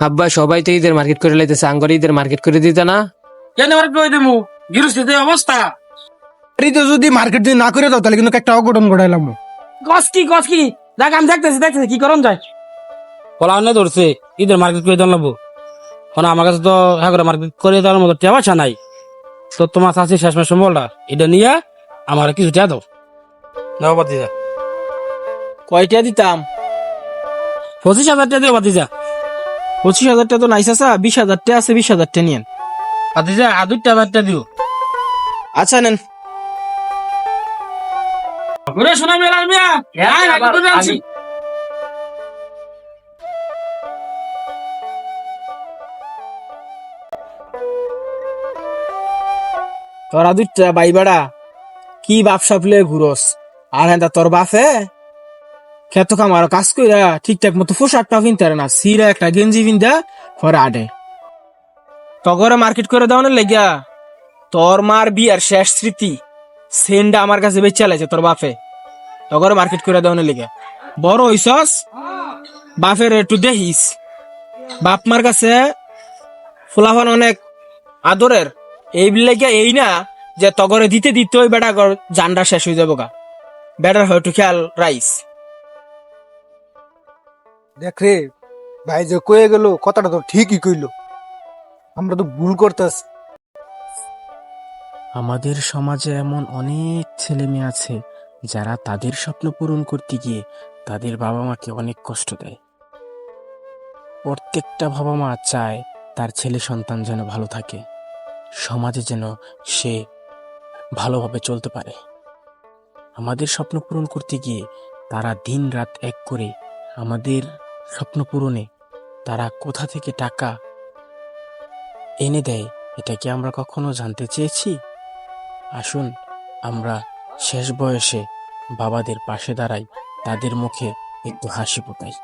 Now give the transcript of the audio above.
আব্বা সবাই তো ঈদের মার্কেট করে লাইতেছে, আঙ্গর ঈদের মার্কেট করে দিতে না? কেন মার্কেট করে দেবো? গৃহস্থিত অবস্থা। তো যদি মার্কেট যদি না করে দাও তাহলে কিন্তু একটা অঘটন ঘটাইলাম। কস কি দেখ, আমি দেখতেছি কি করন যায়। বলা অন্য ধরছে ঈদের মার্কেট করে দেওয়া লাগবো। কারণ আমার কাছে তো হ্যাঁ করে মার্কেট করে দেওয়ার মতো টেবাসা নাই। তো তোমার চাষি শেষ মাস সম্বলটা এটা নিয়ে আমার কিছু টেয়া দাও। দাও বাতি যা, কয়টা দিতাম? 25,000 টাকা দিও বাতি যা। 25,000 টাকা তো নাই চাচা, 20,000 টাকা আছে, 20,000 টাকা নিয়েন। বাতি যা আর 2,000 টাকা দিও। আচ্ছা নেন। ঘুরে শোনা মেলা মিয়া, হ্যাঁ মার্কেট করে আনছি। তোরা দুইটা বাই বেড়া কি বাপ সাপলে ঘুরস, আর হ্যাঁ তোর বাপে খেত কামার কাজ কইরা ঠিকঠাক মতো পোশাকটা কিনতে পারে না, সিরা একটা গেঞ্জি কিনতে পরে আডে। তগরে মার্কেট করে দাও না লেগিয়া তোর মার বিয়ার শেষ স্মৃতি সেন্ডা আমার কাছে বেচে চালাইছে তোর বাপে। তগরে মার্কেট করে দাও না লেগিয়া বড় হইছস, বাপের একটু দেখিস। বাপ মার কাছে ফুলাফান অনেক আদরের, এই লেগে এই না যে তগরে দিতে দিতে ওই বেটা জান্ডা শেষ হয়ে যাবো গা। বেটার হয়তো খেয়াল রাইস। দেখ রে ভাই, যে কয়ে গেল কথাটা তো ঠিকই কইলো, আমরা তো ভুল করতেছি। আমাদের সমাজে এমন অনেক ছেলে মেয়ে আছে যারা তাদের স্বপ্ন পূরণ করতে গিয়ে তাদের বাবা মাকে অনেক কষ্ট দেয়। প্রত্যেকটা বাবা মা চায় তার ছেলে সন্তান যেন ভালো থাকে, সমাজে যেন সে ভালোভাবে চলতে পারে। আমাদের স্বপ্ন পূরণ করতে গিয়ে তারা দিন রাত এক করে আমাদের স্বপ্ন পূরণে তারা কোথা থেকে টাকা এনে দেয়, এটা কি আমরা কখনো জানতে চেয়েছি? আসুন আমরা শেষ বয়সে বাবাদের পাশে দাঁড়াই, তাদের মুখে একটু হাসি ফোটাই।